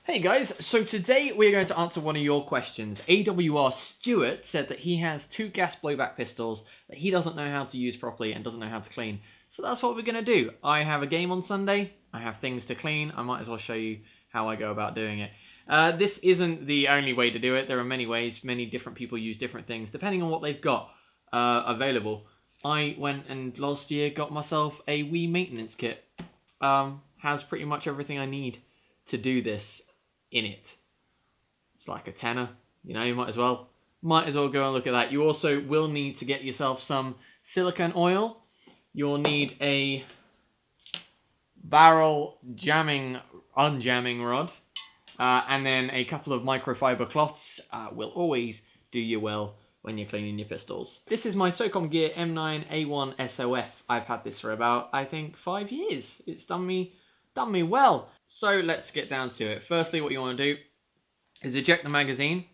Hey guys, so today we're going to answer one of your questions. AWRStewart said that he has 2 gas blowback pistols that he doesn't know how to use properly and doesn't know how to clean. So that's what we're going to do. I have a game on Sunday, I have things to clean, I might as well show you how I go about doing it. This isn't the only way to do it, there are many ways, many different people use different things depending on what they've got available. I went and last year got myself a Wii maintenance kit. Has pretty much everything I need to do this in it. It's like a tenner, you know, you might as well go and look at that. You also will need to get yourself some silicone oil. You'll need a barrel unjamming rod, and then a couple of microfiber cloths will always do you well when you're cleaning your pistols. This is my SOCOM Gear M9A1 SOF. I've had this for about, I think, 5 years. It's done me well. So let's get down to it. Firstly, what you want to do is eject the magazine.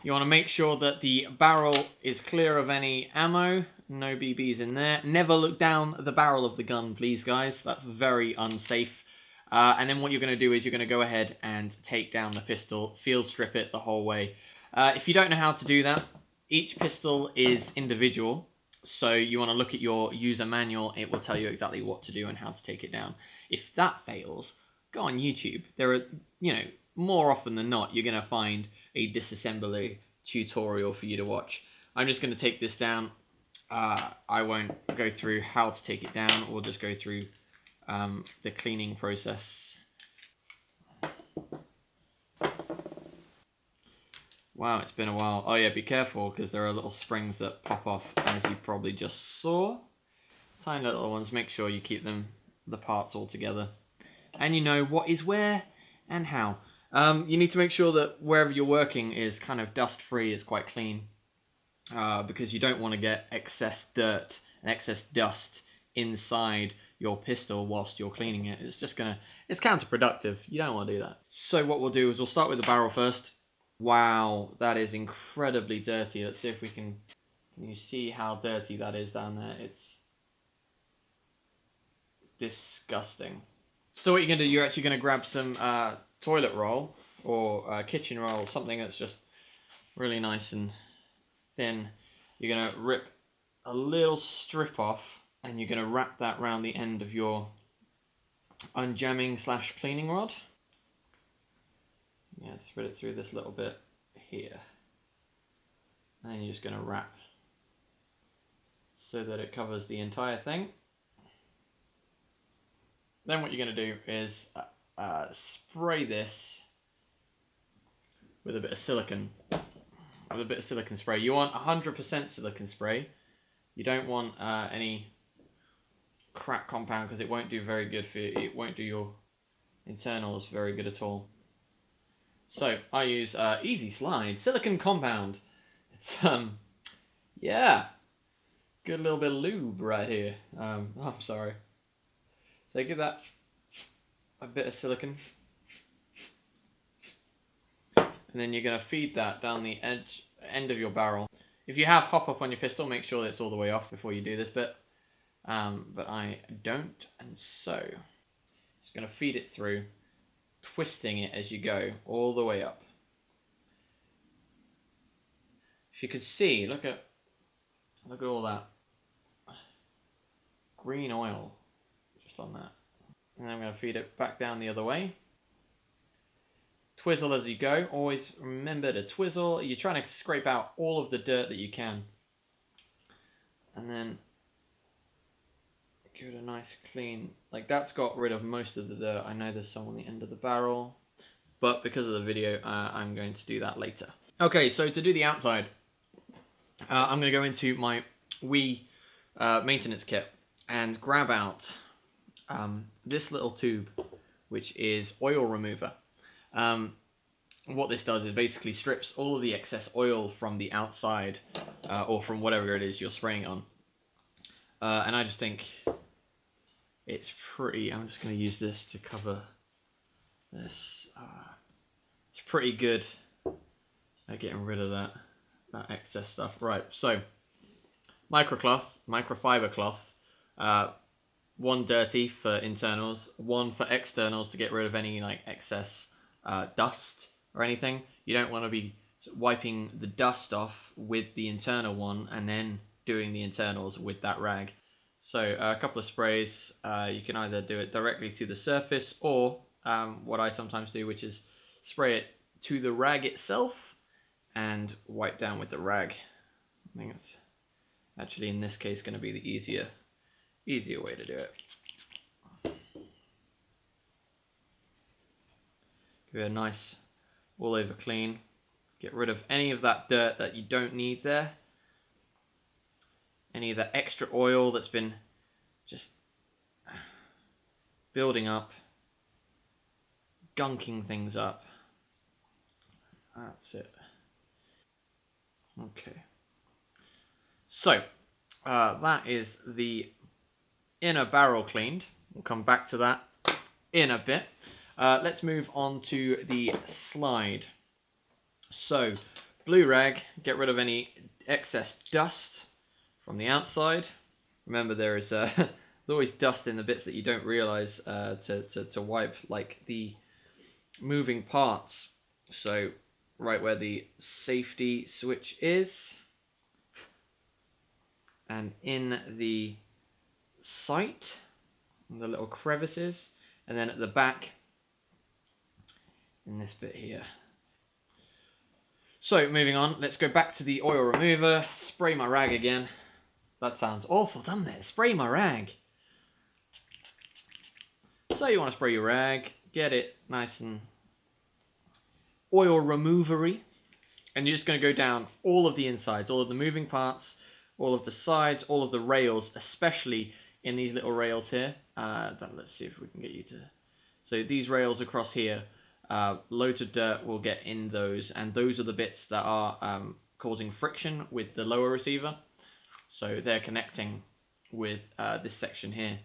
You want to make sure that the barrel is clear of any ammo, no BBs in there. Never look down the barrel of the gun, please, guys. That's very unsafe. And then what you're going to do is you're going to go ahead and take down the pistol, field strip it the whole way. If you don't know how to do that, each pistol is individual. So you want to look at your user manual. It will tell you exactly what to do and how to take it down. If that fails, go on YouTube. There are, more often than not, you're going to find a disassembly tutorial for you to watch. I'm just going to take this down. I won't go through how to take it down. We'll just go through the cleaning process. Wow, it's been a while. Oh yeah, be careful because there are little springs that pop off, as you probably just saw. Tiny little ones. Make sure you keep the parts all together. And you know what is where and how. You need to make sure that wherever you're working is kind of dust-free, is quite clean. Because you don't want to get excess dirt and excess dust inside your pistol whilst you're cleaning it. It's counterproductive. You don't want to do that. So what we'll do is we'll start with the barrel first. Wow, that is incredibly dirty. Let's see if we can you see how dirty that is down there? It's disgusting. So what you're going to do, you're actually going to grab some toilet roll or kitchen roll, something that's just really nice and thin. You're going to rip a little strip off and you're going to wrap that around the end of your unjamming / cleaning rod. Yeah, thread it through this little bit here. And then you're just going to wrap so that it covers the entire thing. Then what you're going to do is spray this with a bit of silicone. With a bit of silicone spray. You want 100% silicone spray. You don't want any crap compound because it won't do very good for you. It won't do your internals very good at all. So I use Easy Slide silicone compound. It's yeah, good little bit of lube right here. I'm sorry. So give that a bit of silicone. And then you're going to feed that down the end of your barrel. If you have hop up on your pistol, make sure that it's all the way off before you do this bit. But I don't, and so just going to feed it through, twisting it as you go all the way up. If you could see, look at all that green oil just on that. And then I'm going to feed it back down the other way. Twizzle as you go. Always remember to twizzle. You're trying to scrape out all of the dirt that you can. And then give it a nice clean. Like that's got rid of most of the dirt. I know there's some on the end of the barrel, but because of the video, I'm going to do that later. Okay, so to do the outside, I'm going to go into my Wii maintenance kit and grab out this little tube, which is oil remover. What this does is basically strips all of the excess oil from the outside or from whatever it is you're spraying on. And I just think it's pretty, I'm just going to use this to cover this. It's pretty good at getting rid of that excess stuff. Right, so microfiber cloth, one dirty for internals, one for externals to get rid of any like excess dust or anything. You don't want to be wiping the dust off with the internal one and then doing the internals with that rag. So a couple of sprays, you can either do it directly to the surface, or what I sometimes do, which is spray it to the rag itself and wipe down with the rag. I think it's actually in this case going to be the easier way to do it. Give it a nice all over clean. Get rid of any of that dirt that you don't need there. Any of that extra oil that's been just building up, gunking things up. That's it. Okay. So, that is the inner barrel cleaned. We'll come back to that in a bit. Let's move on to the slide. So, blue rag, get rid of any excess dust from the outside. Remember, there is there's always dust in the bits that you don't realize to wipe, like the moving parts. So, right where the safety switch is, and in the sight, the little crevices, and then at the back in this bit here. So moving on, let's go back to the oil remover, spray my rag again. That sounds awful, doesn't it? Spray my rag. So you want to spray your rag, get it nice and oil removery, and you're just going to go down all of the insides, all of the moving parts, all of the sides, all of the rails, especially in these little rails here. Let's see if we can get you to... So these rails across here, loads of dirt will get in those, and those are the bits that are causing friction with the lower receiver. So they're connecting with this section here.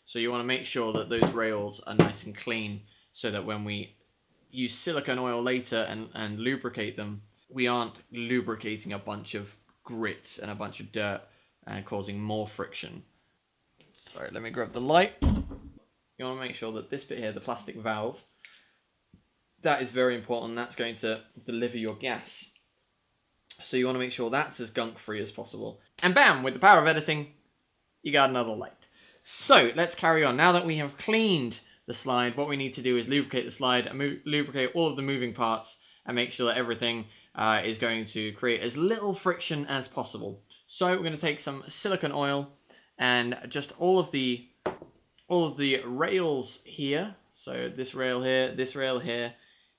So you want to make sure that those rails are nice and clean, so that when we use silicone oil later and lubricate them, we aren't lubricating a bunch of grit and a bunch of dirt and causing more friction. Sorry, let me grab the light. You want to make sure that this bit here, the plastic valve, that is very important. That's going to deliver your gas. So you want to make sure that's as gunk free as possible. And bam, with the power of editing, you got another light. So let's carry on. Now that we have cleaned the slide, what we need to do is lubricate the slide and lubricate all of the moving parts and make sure that everything is going to create as little friction as possible. So we're going to take some silicone oil and just all of the rails here. So this rail here,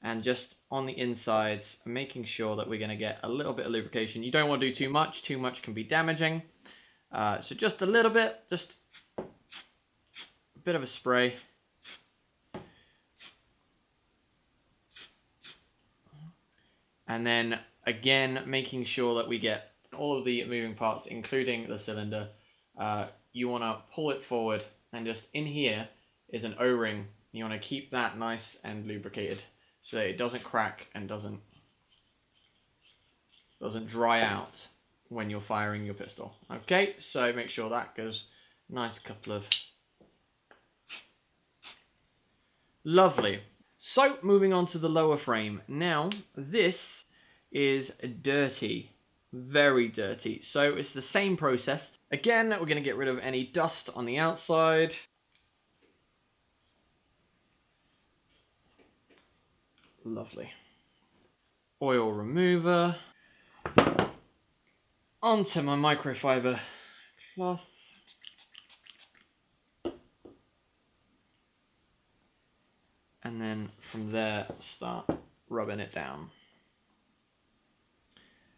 and just on the insides, making sure that we're going to get a little bit of lubrication. You don't want to do too much. Too much can be damaging. So just a little bit, just a bit of a spray. And then again, making sure that we get all of the moving parts, including the cylinder. You want to pull it forward, and just in here is an O-ring. You want to keep that nice and lubricated so that it doesn't crack and doesn't dry out when you're firing your pistol. Okay, so make sure that goes nice couple of... Lovely. So moving on to the lower frame. Now this is dirty, very dirty. So it's the same process. Again, we're going to get rid of any dust on the outside. Lovely. Oil remover. Onto my microfiber cloth. And then from there, start rubbing it down.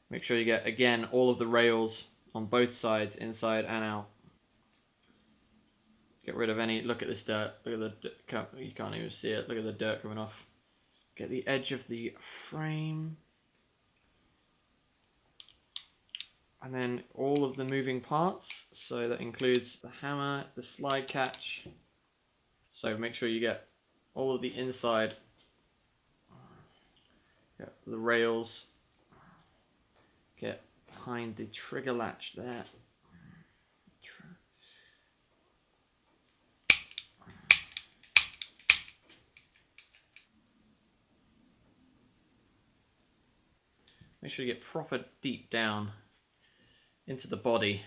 Make sure you get, again, all of the rails on both sides, inside and out. Get rid of any, look at this dirt, look at the dirt, you can't even see it, look at the dirt coming off. Get the edge of the frame. And then all of the moving parts, so that includes the hammer, the slide catch. So make sure you get all of the inside, get the rails, get behind the trigger latch there. Make sure you get proper deep down into the body,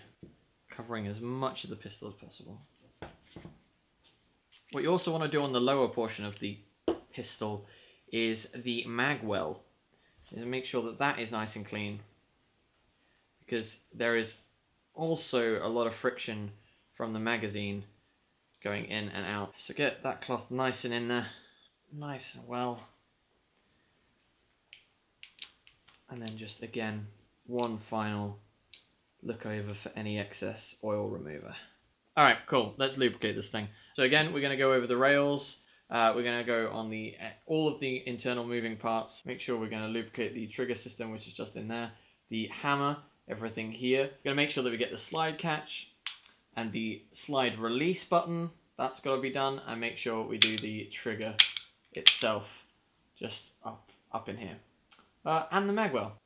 covering as much of the pistol as possible. What you also want to do on the lower portion of the pistol is the mag well. Is make sure that that is nice and clean, because there is also a lot of friction from the magazine going in and out. So get that cloth nice and in there, nice and well. And then just again, one final look over for any excess oil remover. All right, cool. Let's lubricate this thing. So again, we're going to go over the rails. We're going to go on the all of the internal moving parts. Make sure we're going to lubricate the trigger system, which is just in there. The hammer, everything here. We're going to make sure that we get the slide catch and the slide release button. That's got to be done. And make sure we do the trigger itself, just up in here. And the mag well.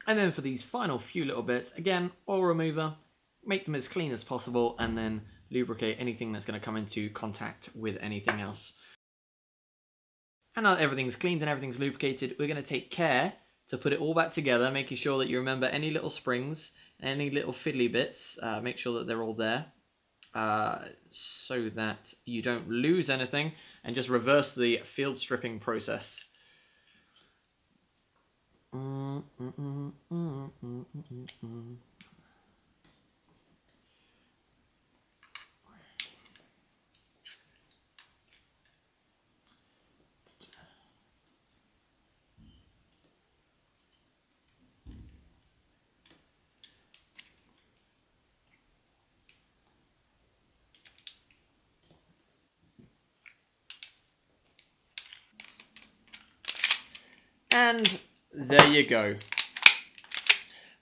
And then for these final few little bits, again, oil remover, make them as clean as possible, and then lubricate anything that's going to come into contact with anything else. And now that everything's cleaned and everything's lubricated, we're going to take care to put it all back together, making sure that you remember any little springs, any little fiddly bits, make sure that they're all there, so that you don't lose anything, and just reverse the field stripping process. And there you go.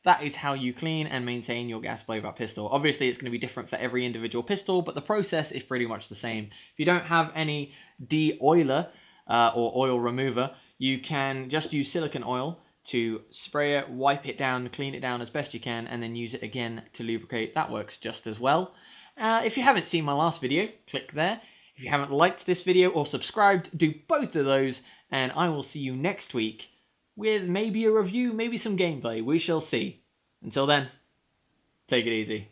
That is how you clean and maintain your gas blowback pistol. Obviously, it's going to be different for every individual pistol, but the process is pretty much the same. If you don't have any de-oiler or oil remover, you can just use silicone oil to spray it, wipe it down, clean it down as best you can, and then use it again to lubricate. That works just as well. If you haven't seen my last video, click there. If you haven't liked this video or subscribed, do both of those, and I will see you next week with maybe a review, maybe some gameplay. We shall see. Until then, take it easy.